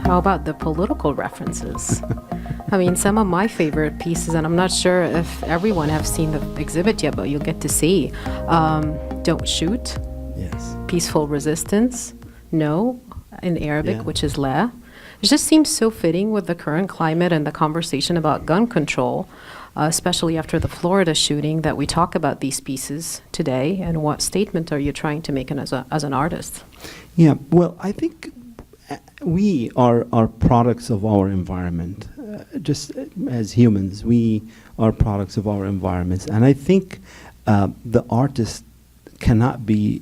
how about the political references? I mean, some of my favorite pieces, and I'm not sure if everyone have seen the exhibit yet, but you'll get to see. Don't shoot. Yes. Peaceful resistance. No, in Arabic, Yeah. which is la. It just seems so fitting with the current climate and the conversation about gun control, especially after the Florida shooting, that we talk about these pieces today. And what statement are you trying to make as an artist? Yeah, well, I think we are products of our environment. Just as humans, we are products of our environments. And I think the artist cannot be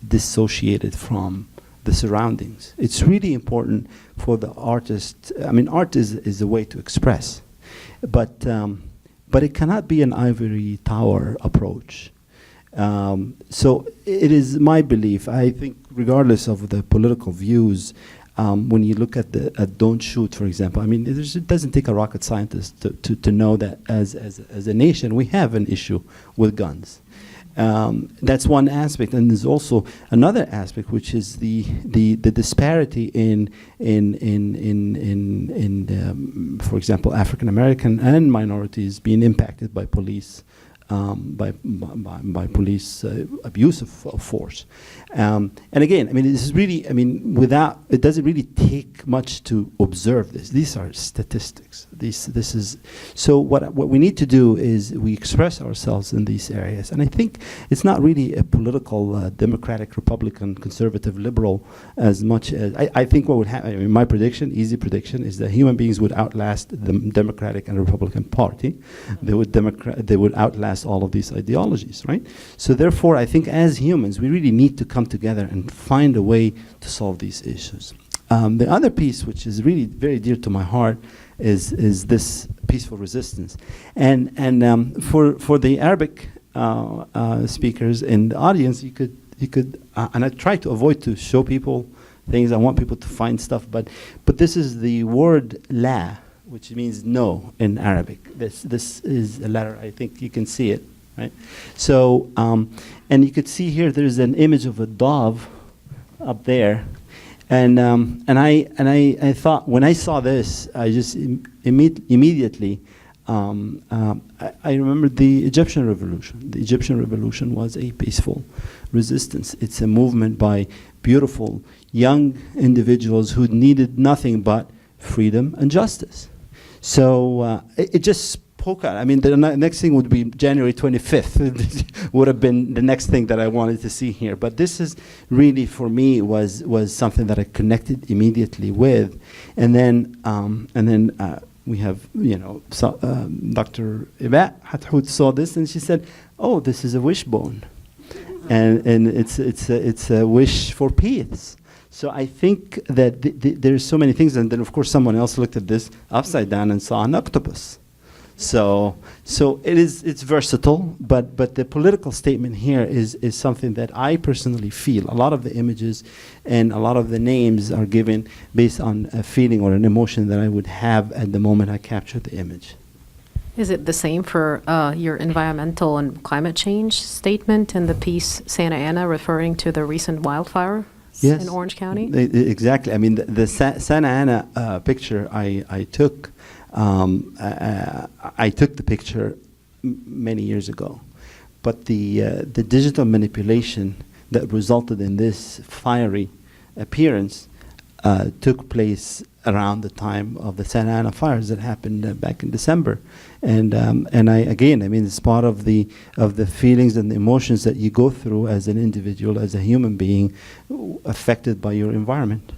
dissociated from the surroundings. It's really important for the artist. I mean, art is a way to express, but it cannot be an ivory tower approach. So it is my belief, I think, regardless of the political views, when you look at Don't Shoot, for example, I mean, it doesn't take a rocket scientist to know that as a nation, we have an issue with guns. That's one aspect, and there's also another aspect, which is the disparity in for example, African American and minorities being impacted by police. By police abuse of force, and again, I mean, this is really, I mean, without, it doesn't really take much to observe this. These are statistics. This is so. What we need to do is we express ourselves in these areas, and I think it's not really a political Democratic, Republican, conservative, liberal as much as I think what would happen. I mean, my prediction, easy prediction, is that human beings would outlast the Democratic and Republican Party. They would outlast all of these ideologies, right? So therefore, I think as humans, we really need to come together and find a way to solve these issues. The other piece, which is really very dear to my heart, is this peaceful resistance. And for the Arabic speakers in the audience, you could and I try to avoid to show people things. I want people to find stuff, but this is the word la, which means no in Arabic. This is a letter. I think you can see it, right? So, and you could see here there's an image of a dove up there, and I thought, when I saw this, I just immediately I remembered the Egyptian Revolution. The Egyptian Revolution was a peaceful resistance. It's a movement by beautiful young individuals who needed nothing but freedom and justice. So it just spoke out. I mean, the next thing would be January 25th would have been the next thing that I wanted to see here. But this is really, for me, was something that I connected immediately with. And then we have, Dr. Iba Hathout saw this, and she said, "Oh, this is a wishbone, and it's a wish for peace." So I think that there's so many things, and then of course someone else looked at this upside down and saw an octopus. So it's versatile, but the political statement here is something that I personally feel. A lot of the images and a lot of the names are given based on a feeling or an emotion that I would have at the moment I capture the image. Is it the same for your environmental and climate change statement in the piece Santa Ana, referring to the recent wildfire? Yes. In Orange County? Exactly. I mean, the Santa Ana picture I took, I took the picture many years ago, but the digital manipulation that resulted in this fiery appearance took place around the time of the Santa Ana fires that happened back in December, and it's part of the feelings and the emotions that you go through as an individual, as a human being affected by your environment.